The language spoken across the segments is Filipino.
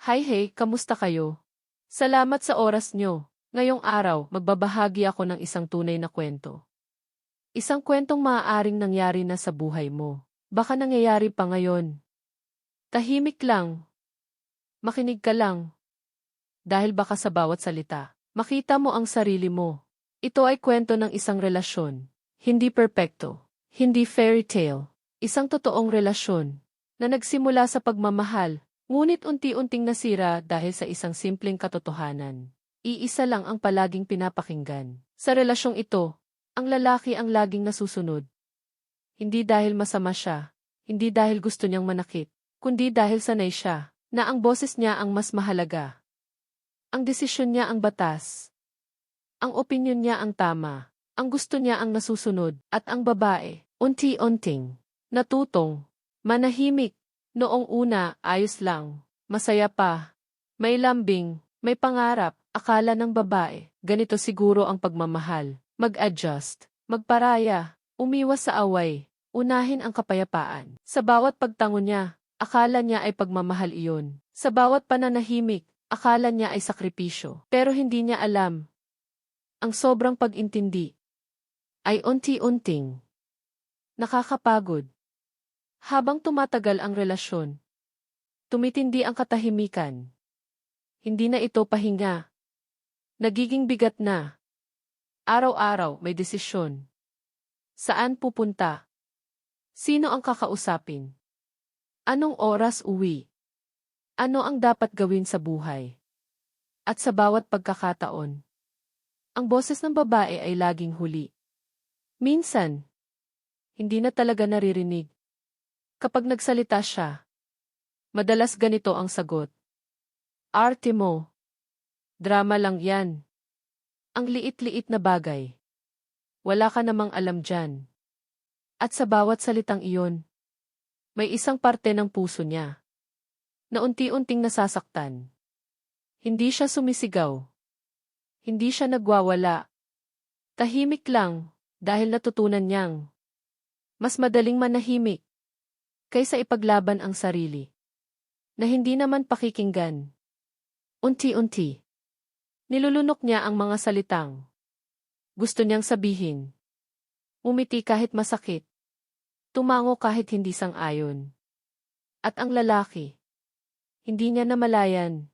Hi hey, kamusta kayo? Salamat sa oras nyo. Ngayong araw, magbabahagi ako ng isang tunay na kwento. Isang kwentong maaaring nangyari na sa buhay mo. Baka nangyayari pa ngayon. Tahimik lang. Makinig ka lang. Dahil baka sa bawat salita, makita mo ang sarili mo. Ito ay kwento ng isang relasyon. Hindi perpekto. Hindi fairy tale. Isang totoong relasyon na nagsimula sa pagmamahal, ngunit unti-unting nasira dahil sa isang simpleng katotohanan. Iisa lang ang palaging pinapakinggan. Sa relasyong ito, ang lalaki ang laging nasusunod. Hindi dahil masama siya, hindi dahil gusto niyang manakit, kundi dahil sanay siya na ang boses niya ang mas mahalaga. Ang desisyon niya ang batas. Ang opinyon niya ang tama. Ang gusto niya ang nasusunod. At ang babae, unti-unting, natutong, manahimik. Noong una, ayos lang. Masaya pa. May lambing, may pangarap. Akala ng babae, ganito siguro ang pagmamahal. Mag-adjust, magparaya, umiwas sa away, unahin ang kapayapaan. Sa bawat pagtango niya, akala niya ay pagmamahal iyon. Sa bawat pananahimik, akala niya ay sakripisyo. Pero hindi niya alam. Ang sobrang pag-intindi ay unti-unting nakakapagod. Habang tumatagal ang relasyon, tumitindi ang katahimikan. Hindi na ito pahinga. Nagiging bigat na. Araw-araw may desisyon. Saan pupunta? Sino ang kakausapin? Anong oras uwi? Ano ang dapat gawin sa buhay? At sa bawat pagkakataon, ang boses ng babae ay laging huli. Minsan, hindi na talaga naririnig. Kapag nagsalita siya, madalas ganito ang sagot. Arte mo. Drama lang yan. Ang liit-liit na bagay. Wala ka namang alam dyan. At sa bawat salitang iyon, may isang parte ng puso niya na unti-unting nasasaktan. Hindi siya sumisigaw. Hindi siya nagwawala. Tahimik lang dahil natutunan niyang mas madaling manahimik kaysa ipaglaban ang sarili na hindi naman pakikinggan. Unti-unti, nilulunok niya ang mga salitang gusto niyang sabihin. Umiti kahit masakit. Tumango kahit hindi sang-ayon. At ang lalaki, hindi niya namalayan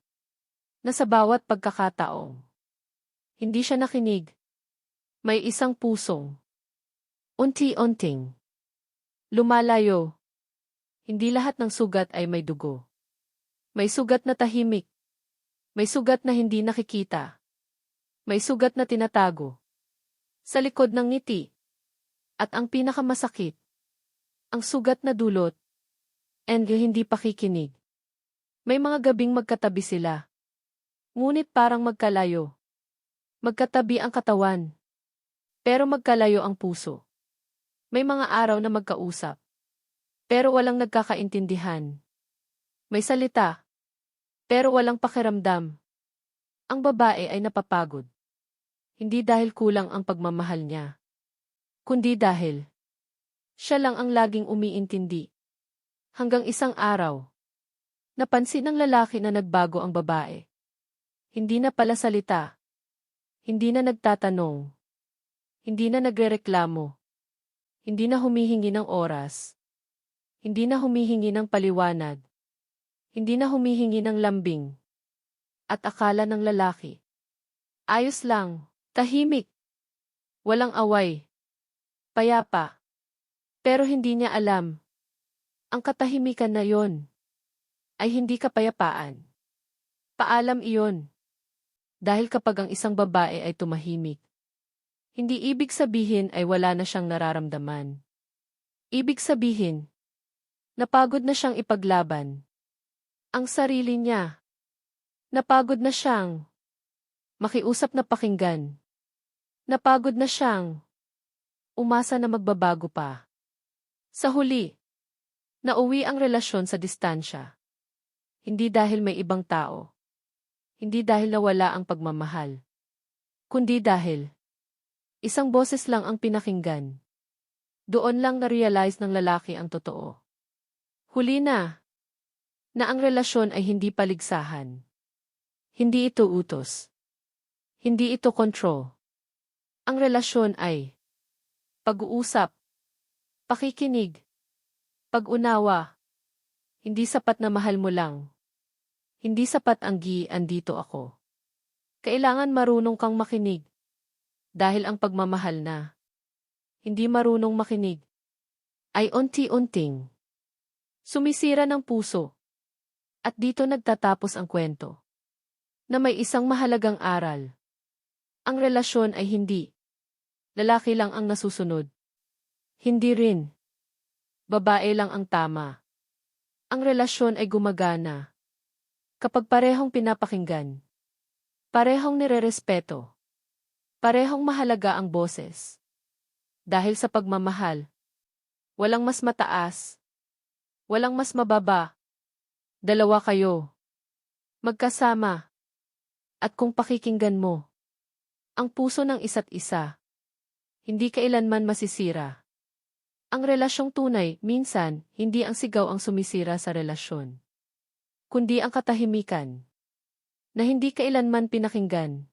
na sa bawat pagkakataong hindi siya nakinig. May isang pusong unti-unting lumalayo. Hindi lahat ng sugat ay may dugo. May sugat na tahimik. May sugat na hindi nakikita. May sugat na tinatago sa likod ng ngiti. At ang pinakamasakit, ang sugat na dulot and hindi pakikinig. May mga gabing magkatabi sila. Ngunit parang magkalayo. Magkatabi ang katawan. Pero magkalayo ang puso. May mga araw na magkausap. Pero walang nagkakaintindihan. May salita. Pero walang pakiramdam. Ang babae ay napapagod. Hindi dahil kulang ang pagmamahal niya, kundi dahil siya lang ang laging umiintindi. Hanggang isang araw, napansin ng lalaki na nagbago ang babae. Hindi na pala salita. Hindi na nagtatanong. Hindi na nagrereklamo. Hindi na humihingi ng oras. Hindi na humihingi ng paliwanag. Hindi na humihingi ng lambing. At akala ng lalaki, ayos lang, tahimik, walang away, payapa. Pero hindi niya alam, ang katahimikan na yon ay hindi kapayapaan. Paalam iyon. Dahil kapag ang isang babae ay tumahimik, hindi ibig sabihin ay wala na siyang nararamdaman. Ibig sabihin, napagod na siyang ipaglaban ang sarili niya. Napagod na siyang makiusap na pakinggan. Napagod na siyang umasa na magbabago pa. Sa huli, nauwi ang relasyon sa distansya. Hindi dahil may ibang tao. Hindi dahil nawala ang pagmamahal. Kundi dahil isang boses lang ang pinakinggan. Doon lang na-realize ng lalaki ang totoo. Huli na. Na ang relasyon ay hindi paligsahan. Hindi ito utos. Hindi ito control. Ang relasyon ay pag-uusap, pakikinig, pag-unawa. Hindi sapat na mahal mo lang. Hindi sapat ang andito ako. Kailangan marunong kang makinig. Dahil ang pagmamahal na hindi marunong makinig ay unti-unting sumisira ng puso. At dito nagtatapos ang kwento. Na may isang mahalagang aral. Ang relasyon ay hindi lalaki lang ang nasusunod. Hindi rin babae lang ang tama. Ang relasyon ay gumagana kapag parehong pinapakinggan, parehong nirerespeto, parehong mahalaga ang boses. Dahil sa pagmamahal, walang mas mataas, walang mas mababa. Dalawa kayo, magkasama, at kung pakikinggan mo ang puso ng isa't isa, hindi kailanman masisira. Ang relasyong tunay, minsan, hindi ang sigaw ang sumisira sa relasyon, kundi ang katahimikan na hindi kailanman pinakinggan.